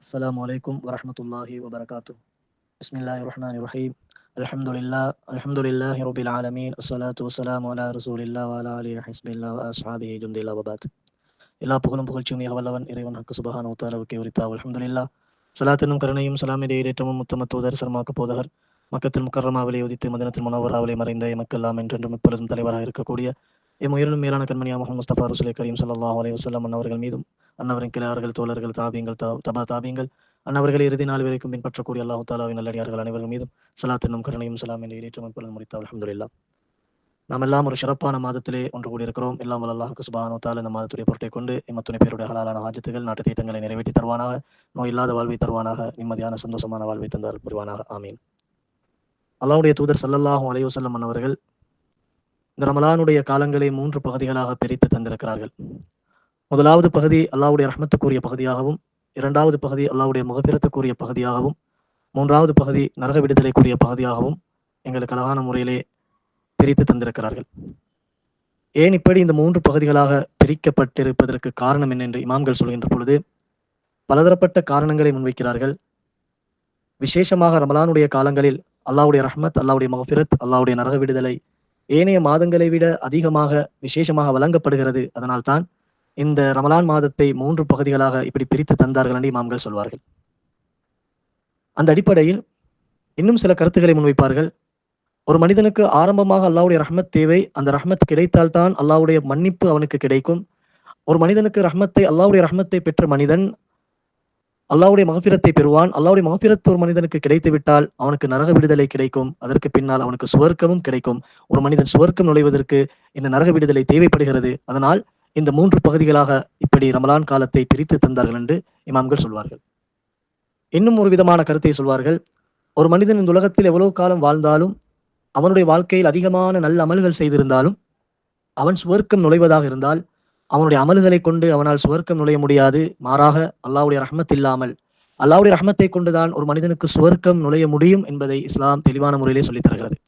السلام عليكم ورحمة الله وبركاته. بسم الله الرحمن الرحيم. الحمد لله رب العالمين. الصلاة والسلام على رسول الله وعلى آله حسب الله وأصحابه جند الله وبعد. எல்லா புகழும் புகழ்ச்சியும் மிக வல்லவன் இறைவன் ஹக்கு சுபஹானஹு வ தஆலாவுக்கே உரித்தாவ். அல்ஹம்துலில்லாஹ். ஸலாத் கருணையும் சலாமின் ஈடேற்றமும் முத்தம தூதர் சர்மாக்க போதகர் மக்கத்தில் முக்கர்ரமாவிலே உதித்து மதீனத்தில் முனவ்வராவிலே மறைந்த எமக்கெல்லாம் என்றென்றும் எப்பொழுதும் தலைவராக இருக்கக்கூடிய உயிரிலும் மேலான கண்மணியா முஹம்மது முஸ்தபா ரசூலை கரீம் ஸல்லல்லாஹு அலைஹி வஸல்லம் அன்னவர்கள் மீதும் அன்னவரின் கிளையார்கள் தோழர்கள் தாபியங்கள் தபா தாபியங்கள் அன்னவர்களை இறுதி நாள் வரைக்கும் பின்பற்றக்கூடிய அல்லாஹு தாலாவின் நல்லடியார்கள் அனைவர்கள் மீதும் ஸலாத் கருணையும் சலாமின் ஈடேற்றமும் எப்பொழுதும் முடித்தாவ். அல்ஹம்துலில்லாஹ். நாம் எல்லாம் ஒரு சிறப்பான மாதத்திலே ஒன்று கூடியிருக்கிறோம். எல்லாம் வல்ல அல்லாஹ்வுக்கு சுப்ஹானஹு வ தஆலா இந்த மாதத்துடைய பொருட்டை கொண்டு எம்மத்துணை பேருடைய ஹலாலான ஹாஜத்துகள் நாட்டு தீட்டங்களை நிறைவேற்றி தருவானாக, நோய் இல்லாத வாழ்வை தருவானாக, நிம்மதியான சந்தோஷமான வாழ்வை தந்தார் புரிவானாக. ஆமீன். அல்லாஹ்வுடைய தூதர் ஸல்லல்லாஹு அலைஹி வஸல்லம் அவர்கள் இந்த ரமலானுடைய காலங்களை 3 பகுதிகளாக பிரித்து தந்திருக்கிறார்கள். முதலாவது பகுதி அல்லாஹ்வுடைய ரஹ்மத்துக்குரிய பகுதியாகவும், இரண்டாவது பகுதி அல்லாஹ்வுடைய மகஃபிரத்துக்குரிய பகுதியாகவும், மூன்றாவது பகுதி நரக விடுதலைக்குரிய பகுதியாகவும் எங்களுக்கு அழகான முறையிலே பிரித்து தந்திருக்கிறார்கள். ஏன் இப்படி இந்த 3 பகுதிகளாக பிரிக்கப்பட்டிருப்பதற்கு காரணம் என்ன என்று இமாம்கள் சொல்கின்ற பொழுது பலதரப்பட்ட காரணங்களை முன்வைக்கிறார்கள். விசேஷமாக ரமலானுடைய காலங்களில் அல்லாஹ்வுடைய ரஹ்மத், அல்லாஹ்வுடைய மகஃபிரத், அல்லாஹ்வுடைய நரக விடுதலை ஏனைய மாதங்களை விட அதிகமாக விசேஷமாக வழங்கப்படுகிறது. அதனால் தான் இந்த ரமலான் மாதத்தை 3 பகுதிகளாக இப்படி பிரித்து தந்தார்கள் என்று இமாம்கள் சொல்வார்கள். அந்த அடிப்படையில் இன்னும் சில கருத்துக்களை முன்வைப்பார்கள். ஒரு மனிதனுக்கு ஆரம்பமாக அல்லாஹ்வுடைய ரஹ்மத் தேவை. அந்த ரஹ்மத் கிடைத்தால்தான் அல்லாஹ்வுடைய மன்னிப்பு அவனுக்கு கிடைக்கும். ஒரு மனிதனுக்கு அல்லாஹ்வுடைய ரஹ்மத்தை பெற்ற மனிதன் அல்லாஹ்வுடைய மகஃபிரத்தை பெறுவான். அல்லாஹ்வுடைய மகஃபிரத் ஒரு மனிதனுக்கு கிடைத்து விட்டால் அவனுக்கு நரக விடுதலை கிடைக்கும். அதற்கு பின்னால் அவனுக்கு சுவர்க்கமும் கிடைக்கும். ஒரு மனிதன் சுவர்க்கம் நுழைவதற்கு இந்த நரக விடுதலை தேவைப்படுகிறது. அதனால் இந்த 3 பகுதிகளாக இப்படி ரமலான் காலத்தை பிரித்து தந்தார்கள் என்று இமாம்கள் சொல்வார்கள். இன்னும் ஒரு விதமான கருத்தை சொல்வார்கள். ஒரு மனிதன் இந்த உலகத்தில் எவ்வளவு காலம் வாழ்ந்தாலும், அவனுடைய வாழ்க்கையில் அதிகமான நல்ல அமல்கள் செய்திருந்தாலும், அவன் சுவர்க்கம் நுழைவதாக இருந்தால் அவனுடைய அமல்களை கொண்டு அவனால் சுவர்க்கம் நுழைய முடியாது. மாறாக அல்லாஹ்வுடைய ரஹ்மத் இல்லாமல் அல்லாஹ்வுடைய ரஹ்மத்தை கொண்டுதான் ஒரு மனிதனுக்கு சுவர்க்கம் நுழைய முடியும் என்பதை இஸ்லாம் தெளிவான முறையிலே சொல்லித் தருகிறது.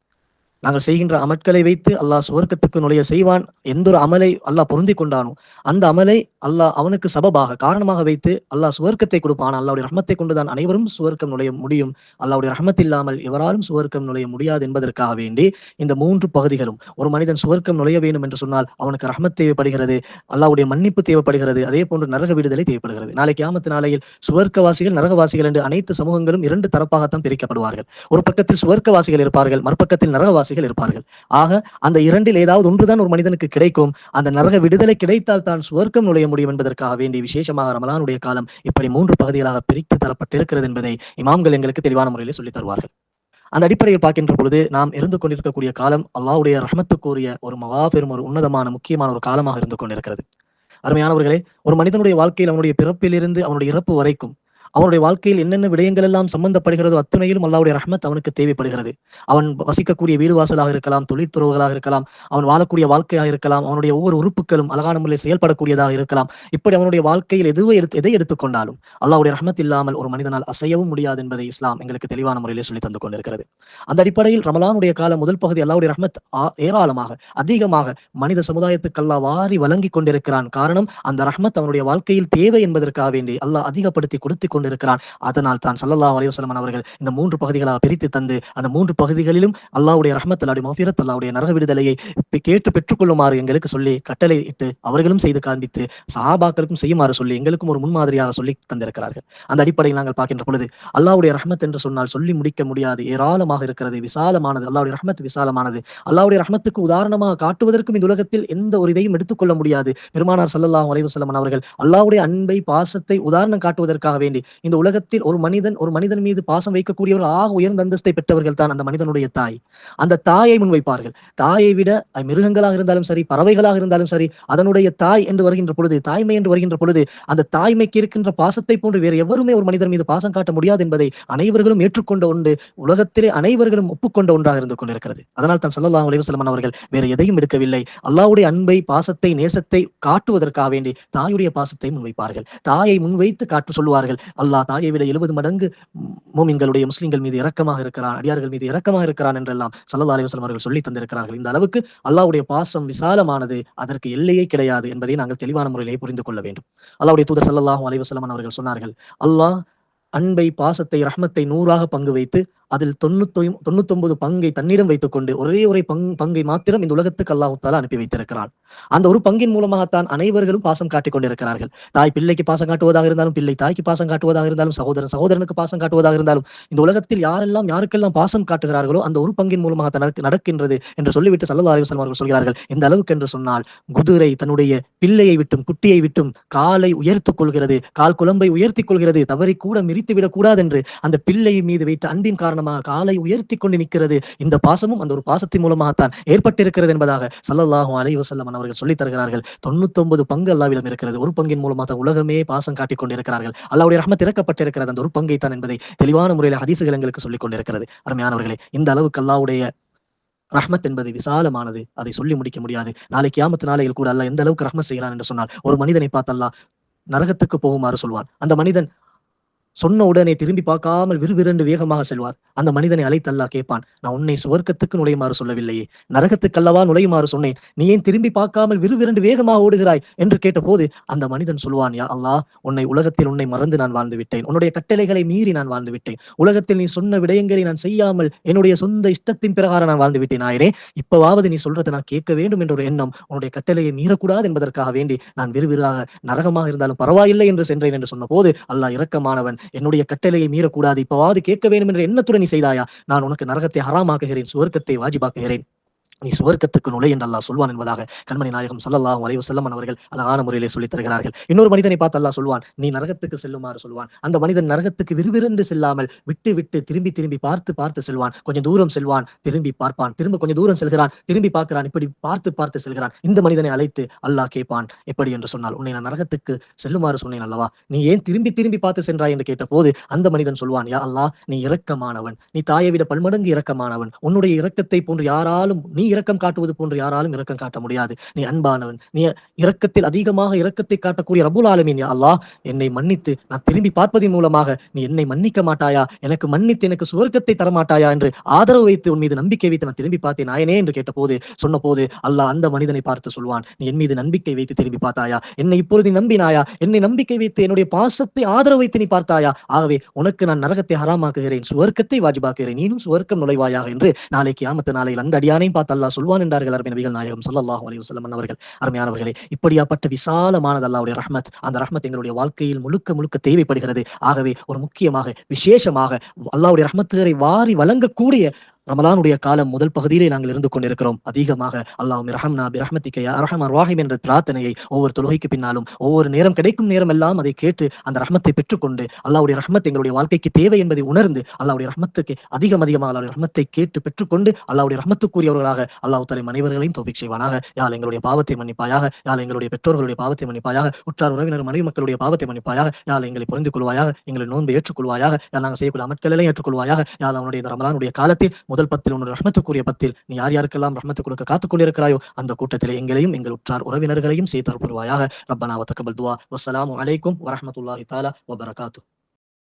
நாங்கள் செய்கின்ற அமல்களை வைத்து அல்லாஹ் சுவர்க்கத்துக்கு நுழைய செய்வான். எந்த ஒரு அமலை அல்லாஹ் பொருந்தி கொண்டானோ அந்த அமலை அல்லாஹ் அவனுக்கு சபபாக காரணமாக வைத்து அல்லாஹ் சுவர்க்கத்தை கொடுப்பான். அல்லாஹ்வுடைய ரஹ்மத்தை கொண்டுதான் அனைவரும் சுவர்க்கம் நுழைய முடியும். அல்லாஹ்வுடைய ரஹ்மத் இல்லாமல் எவராலும் சுவர்க்கம் நுழைய முடியாது என்பதற்காக வேண்டி இந்த 3 பகுதிகளும், ஒரு மனிதன் சுவர்க்கம் நுழைய வேண்டும் என்று சொன்னால் அவனுக்கு ரஹ்மத் தேவைப்படுகிறது, அல்லாஹ்வுடைய மன்னிப்பு தேவைப்படுகிறது, அதே போன்று நரக விடுதலை தேவைப்படுகிறது. நாளை கியாமத் நாளையில் சுவர்க்கவாசிகள் நரகவாசிகள் என்று அனைத்து சமூகங்களும் 2 தரப்பாகத்தான் பிரிக்கப்படுவார்கள். ஒரு பக்கத்தில் சுவர்க்கவாசிகள் இருப்பார்கள், மறுபக்கத்தில் நரகவாசிகள் இருப்பார்கள். ஆக அந்த இரண்டில் ஏதாவது ஒன்றுதான் ஒரு மனிதனுக்கு கிடைக்கும். அந்த நரக விடுதலை கிடைத்தால் தான் சுவர்க்கம் நுழைய முடியும் என்பதற்காக வேண்டி விசேஷமாக ரமலானுடைய காலம் இப்படி 3 பகுதிகளாக பிரித்து தரப்பட்டிருக்கிறது என்பதை இமாம்கள் எங்களுக்கு தெளிவான முறையில் சொல்லித் தருவார்கள். அந்த அடிப்படையில் பார்க்கின்ற பொழுது நாம் இருந்து கொண்டிருக்கக்கூடிய காலம் அல்லாஹ்வுடைய ரஹ்மத்துக்குரிய ஒரு மகாபெரும் ஒரு உன்னதமான முக்கியமான ஒரு காலமாக இருந்து கொண்டிருக்கிறது. அருமையானவர்களே, ஒரு மனிதனுடைய வாழ்க்கையில் அவனுடைய பிறப்பிலிருந்து அவனுடைய இறப்பு வரைக்கும் அவனுடைய வாழ்க்கையில் என்னென்ன விடயங்கள் எல்லாம் சம்பந்தப்படுகிறதோ அத்துணையிலும் அல்லாஹ்வுடைய ரஹ்மத் அவனுக்கு தேவைப்படுகிறது. அவன் வசிக்கக்கூடிய வீடு வாசலாக இருக்கலாம், தொழில்துறவுகளாக இருக்கலாம், அவன் வாழக்கூடிய வாழ்க்கையாக இருக்கலாம், அவனுடைய ஒவ்வொரு உறுப்புகளும் அழகான முறையில் செயல்படக்கூடியதாக இருக்கலாம். இப்படி அவனுடைய வாழ்க்கையில் எதை எடுத்துக்கொண்டாலும் அல்லாஹ்வுடைய ரஹ்மத் இல்லாமல் ஒரு மனிதனால் அசையவும் முடியாது என்பதை இஸ்லாம் எங்களுக்கு தெளிவான முறையில் சொல்லி தந்து கொண்டிருக்கிறது. அந்த அடிப்படையில் ரமலானுடைய காலம் முதல் பகுதி அல்லாஹ்வுடைய ரஹ்மத் ஏராளமாக அதிகமாக மனித சமுதாயத்துக்கு அல்லாஹ் வாரி வழங்கி கொண்டிருக்கிறான். காரணம், அந்த ரஹ்மத் அவனுடைய வாழ்க்கையில் தேவை என்பதற்காக வேண்டி அல்லாஹ் அதிகப்படுத்தி கொடுத்து கொண்டிருக்கிறான். அதனால் தான் ஸல்லல்லாஹு அலைஹி வஸல்லம் அவர்கள் இந்த 3 பகுதிகளாக பிரித்து தந்து அந்த 3 பகுதிகளிலும் அல்லாஹ்வுடைய ரஹ்மத், அல்லாஹ்வுடைய மஃபிரத், அல்லாஹ்வுடைய நரக விடுதலையை கேட்டு பெற்றுக்கொள்ளுமாறு எங்களுக்கு சொல்லி கட்டளை இட்டு அவர்களும் செய்து காண்பித்து சஹாபாக்களுக்கும் செய்யுமாறு சொல்லி எங்களுக்கும் ஒரு முன்மாதிரியாக சொல்லி தந்திருக்கிறார்கள். அந்த அடிப்படையில் நாங்கள் பார்க்கின்ற பொழுது அல்லாஹ்வுடைய ரஹ்மத் என்று சொன்னால் சொல்லி முடிக்க முடியாது, ஏராளமாக இருக்கிறது, விசாலமானது. அல்லாஹ்வுடைய ரஹ்மத் விசாலமானது. அல்லாஹ்வுடைய ரஹ்மத்துக்கு உதாரணமாக காட்டுவதற்கும் இந்த உலகத்தில் எந்த ஒரு இதையும் எடுத்துக்கொள்ள முடியாது. பெருமானார் ஸல்லல்லாஹு அலைஹி வஸல்லம் அவர்கள் அல்லாஹ்வுடைய அன்பை, பாசத்தை உதாரணம் காட்டுவதற்காக வேண்டி இந்த உலகத்தில் ஒரு மனிதன் மீது பாசம் வைக்கக்கூடியவர்கள் ஆக உயர்ந்த அந்தஸ்தை பெற்றவர்கள் தான் அந்த மனிதனுடைய தாய். அந்த தாயை முன்வைப்பார்கள். தாயை விட மிருகங்களாக இருந்தாலும் சரி, பறவைகளாக இருந்தாலும் சரி, அதனுடைய தாய் என்று வருகின்ற பொழுது, தாய்மை என்று வருகின்ற பொழுது அந்த தாய்மைக்கு இருக்கின்ற பாசத்தை போன்று வேறு எவருமே ஒரு மனிதர் மீது பாசம் காட்ட முடியாது என்பதை அனைவர்களும் ஏற்றுக்கொண்ட ஒன்று, உலகத்திலே அனைவர்களும் ஒப்புக்கொண்ட ஒன்றாக இருந்து கொண்டிருக்கிறது. அதனால் தான் ஸல்லல்லாஹு அலைஹி வஸல்லம் அவர்கள் வேறு எதையும் எடுக்கவில்லை. அல்லாஹ்வுடைய அன்பை, பாசத்தை, நேசத்தை காட்டுவதற்காக வேண்டி தாயுடைய பாசத்தை முன்வைப்பார்கள். தாயை முன்வைத்து காட்டு சொல்லுவார்கள். அல்லாஹ் தாயை விட 70 மடங்கு மூமின்களுடைய முஸ்லிம்கள் மீது இரக்கமாக இருக்கிறான், அடியார்கள் மீது இரக்கமாக இருக்கிறான் என்றெல்லாம் ஸல்லல்லாஹு அலைஹி வஸல்லம் அவர்கள் சொல்லி தந்திருக்கிறார்கள். இந்த அளவுக்கு அல்லாஹ்வுடைய பாசம் விசாலமானது, அதற்கு எல்லையே கிடையாது என்பதை நாங்கள் தெளிவான முறையிலே புரிந்து கொள்ள வேண்டும். அல்லாஹ்வுடைய தூதர் ஸல்லல்லாஹு அலைஹி வஸல்லம் அவர்கள் சொன்னார்கள், அல்லாஹ் அன்பை, பாசத்தை, ரஹ்மத்தை 100ஆக பங்கு வைத்து, அதில் 99 பங்கை தன்னிடம் வைத்துக்கொண்டு, ஒரே ஒரு பங்கை மாத்திரம் இந்த உலகத்துக்கு அல்லாஹ் தஆலா அனுப்பி வைத்திருக்கிறான். அந்த ஒரு பங்கின் மூலமாகத்தான் அனைவர்களும் பாசம் காட்டிக் கொண்டிருக்கிறார்கள். தாய் பிள்ளைக்கு பாசம் காட்டுவதாக இருந்தாலும், பிள்ளை தாய்க்கு பாசம் காட்டுவதாக இருந்தாலும், சகோதரன் சகோதரனுக்கு பாசம் காட்டுவதாக இருந்தாலும், இந்த உலகத்தில் யாருக்கெல்லாம் பாசம் காட்டுகிறார்களோ, அந்த ஒரு பங்கின் மூலமாக நடக்கின்றது என்று சொல்லிவிட்டு ஸல்லல்லாஹு அலைஹி வஸல்லம் அவர்கள் சொல்கிறார்கள். எந்த அளவுக்கு என்று சொன்னால், குதிரை தன்னுடைய பிள்ளையை விட்டும், குட்டியை விட்டும் காலை உயர்த்திக் கொள்கிறது, கால் குளம்பை உயர்த்திக் கொள்கிறது, தவறி கூட மிதித்து விடக்கூடாது என்று அந்த பிள்ளை மீது வைத்த அன்பின் காரணமாக காலை உயர்த்திக் கொண்டு நிற்கிறது. இந்த பாசமும் அந்த ஒரு பாசத்தின் மூலமாகத்தான் ஏற்பட்டிருக்கிறது என்பதாக ஸல்லல்லாஹு அலைஹி வஸல்லம் அவர்கள் சொல்லித் தருகிறார்கள். 99 பங்கு அல்லாஹ்விடம் இருக்கிறது. ஒரு பங்கின் மூலமாக உலகமே பாசம் காட்டிக் கொண்டிருக்கிறார்கள். அல்லாஹ்வுடைய ரஹ்மத் இறக்கப்பட்டிருக்கிறது அந்த ஒரு பங்கை தான் என்பதை தெளிவான முறையில் ஹதீஸ்கள் எங்களுக்கு சொல்லிக் கொண்டிருக்கிறது. அருமையானவர்களே, இந்த அளவுக்கு அல்லாஹ்வுடைய ரஹ்மத் என்பது விசாலமானது. அதை சொல்லி முடிக்க முடியாது. நாளை கியாமத் நாளையில் கூட அல்லாஹ் எந்த அளவுக்கு ரஹ்மத் செய்கிறான் என்று சொன்னால், ஒரு மனிதனை பார்த்து அல்லாஹ் நரகத்துக்கு போகுமாறு சொல்வான். அந்த மனிதன் சொன்ன உடனே திரும்பி பார்க்காமல் விறுவிறுண்டு வேகமாக செல்வார். அந்த மனிதனை அழைத்து அல்லாஹ் கேட்பான், நான் உன்னை சுவர்க்கத்துக்கு நுழையுமாறு சொல்லவில்லையே, நரகத்துக்கு அல்லவா நுழையுமாறு சொன்னேன், நீ ஏன் திரும்பி பார்க்காமல் விறுவிறுண்டு வேகமாக ஓடுகிறாய் என்று கேட்டபோது அந்த மனிதன் சொல்வான், யா அல்லாஹ், உன்னை மறந்து நான் வாழ்ந்து விட்டேன், உன்னுடைய கட்டளைகளை மீறி நான் வாழ்ந்து விட்டேன், உலகத்தில் நீ சொன்ன விடயங்களை நான் செய்யாமல் என்னுடைய சொந்த இஷ்டத்தின் பிரகாரம் நான் வாழ்ந்து விட்டேன் நாயனே, இப்பவாவது நீ சொல்றதை நான் கேட்க வேண்டும் என்ற ஒரு எண்ணம், உன்னுடைய கட்டளையை மீறக்கூடாது என்பதற்காக வேண்டி நான் விறுவிறாக நரகமாக இருந்தாலும் பரவாயில்லை என்று சென்றேன் என்று சொன்ன போது அல்லாஹ் இரக்கமானவன், என்னுடைய கட்டளையை மீறக்கூடாது, இப்பவாவது கேட்க வேண்டும் என்ற எண்ணத்துடன் நீ செய்தாயா, நான் உனக்கு நரகத்தை ஹராமாக்குகிறேன், சுவர்க்கத்தை வாஜிபாக்குகிறேன், நீ சுவர்க்கத்துக்கு நுழை என்று அல்லாஹ் சொல்வான் என்பதாக கண்மணி நாயகம் ஸல்லல்லாஹு அலைஹி வஸல்லம் அவர்கள் அழகான முறையிலே சொல்லித் தருகிறார்கள். இன்னொரு மனிதனை பார்த்து அல்லாஹ் சொல்வான், நீ நரகத்துக்கு செல்லுமாறு சொல்வான். அந்த மனிதன் நரகத்துக்கு விறுவிறுண்டு செல்லாமல் விட்டு விட்டு திரும்பி திரும்பி பார்த்து செல்வான். கொஞ்சம் தூரம் செல்வான், திரும்பி பார்ப்பான், திரும்ப கொஞ்சம் தூரம் செல்கிறான், திரும்பி பார்க்கிறான், இப்படி பார்த்து செல்கிறான். இந்த மனிதனை அழைத்து அல்லாஹ் கேட்பான், எப்படி என்று சொன்னால், உன்னை நான் நரகத்துக்கு செல்லுமாறு சொன்னேன் அல்லவா, நீ ஏன் திரும்பி திரும்பி பார்த்து சென்றாய் என்று கேட்டபோது அந்த மனிதன் சொல்வான், யா அல்லாஹ், நீ இரக்கமானவன், நீ தாயை விட பல்மடங்கு இரக்கமானவன், உன்னுடைய இரக்கத்தை போன்று யாராலும், நீ இரக்கம் காட்டுவது போன்று யாராலும் இரக்கம் காட்ட முடியாது, நீ அன்பானவன், நீ இரக்கத்தில் அதிகமாக இரக்கத்தை காட்டக்கூடிய ரப்புல் ஆலமீன், யா அல்லாஹ், என்னை மன்னித்து நான் திரும்பி பார்ப்பதன் மூலமாக நீ என்னை மன்னிக்க மாட்டாயா, எனக்கு மன்னித்து எனக்கு சுவர்க்கத்தை தரமாட்டாயா என்று ஆதரவு வைத்து உன் மீது நம்பிக்கை வைத்து நான் திரும்பி பார்த்தேன் நாயனே என்று கேட்டபோது சொன்னபோது அல்லாஹ் அந்த மனிதனை பார்த்து சொல்வான், நீ என் மீது நம்பிக்கை வைத்து திரும்பி பார்த்தாயா, என்னை இப்பொழுது நம்பினாயா, என்னை நம்பிக்கை வைத்து என்னுடைய பாசத்தை ஆதரவு வைத்து நீ பார்த்தாயா, ஆகவே உனக்கு நான் நரகத்தை ஹராமாக்குகிறேன், சுவர்க்கத்தை வாஜிபாக்குகிறேன், நீனும் சுவர்க்கம் நுழைவாயாக என்று நாளை கியாமத்து நாளையில் அந்த அடியானையும் பார்த்து அல்லாஹ் சொல்வான் என்றார்கள் அருமை நபிகள் நாயகம் ஸல்லல்லாஹு அலைஹி வஸல்லம் அவர்கள். அருமையானவர்களே, இப்படியாப்பட்ட விசாலமானது அல்லாஹ்வுடைய ரஹ்மத். அந்த ரஹ்மத் எங்களுடைய வாழ்க்கையில் முழுக்க தேவைப்படுகிறது. ஆகவே ஒரு முக்கியமாக விசேஷமாக அல்லாஹ்வுடைய ரஹ்மத்துகளை வாரி வழங்கக்கூடிய ரமலானுடைய காலம் முதல் பகுதியிலே நாங்கள் இருந்து கொண்டிருக்கிறோம். அதிகமாக அல்லாஹும்ம இரஹம்னா பிரஹ்மத்திக யா அர்ஹமர் ராஹிம் என்ற பிரார்த்தனையை ஒவ்வொரு தொழுகைக்கு பின்னாலும் ஒவ்வொரு நேரம் கிடைக்கும் நேரம் எல்லாம் அதை கேட்டு அந்த ரஹ்மத்தை பெற்றுக்கொண்டு அல்லாஹ்வுடைய ரஹ்மத் எங்களுடைய வாழ்க்கைக்கு தேவை என்பதை உணர்ந்து அல்லாஹ்வுடைய ரஹ்மத்துக்கு அதிகமாக அல்லாஹ்வுடைய ரஹ்மத்தை கேட்டு பெற்றுக்கொண்டு அல்லாஹ்வுடைய ரஹ்மத்துக்குரியவர்களாக அல்லாஹ் தஆலா அனைவர்களையும் தௌஃபீக் செய்வானாக. யா அல்லாஹ், எங்களுடைய பாவத்தை மன்னிப்பாயாக. யா அல்லாஹ், எங்களுடைய பெற்றோர்களுடைய பாவத்தை மன்னிப்பாயாக. உற்றார் உறவினர் மனைவி மக்களுடைய பாவத்தை மன்னிப்பாயாக. யா அல்லாஹ், எங்களை புரிந்து கொள்வாயாக. எங்களை நோன்பை ஏற்றுக்கொள்வாயாக. யா அல்லாஹ், நாங்கள் செய்யக்கூடிய அமல்களை ஏற்றுக்கொள்வாயாக. யா அல்லாஹ், உன்னுடைய இந்த ரமலானுடைய காலத்தில் முதல் 10 உன்னுடைய ரஹ்மத்துக்குரிய 10 நீ யார் யாருக்கெல்லாம் ரஹ்மத்து கொடுக்க காத்துக் கொண்டிருக்கிறாயோ அந்த கூட்டத்திலே எங்களையும் எங்கள் உற்றார் உறவினர்களையும் சேர்த்து அருள்வாயாக. ரப்பனா வ தக்கபல் துஆ. வஸ்ஸலாமு அலைக்கும் வரஹ்மத்துல்லாஹி தஆலா வ பரகாத்துஹு.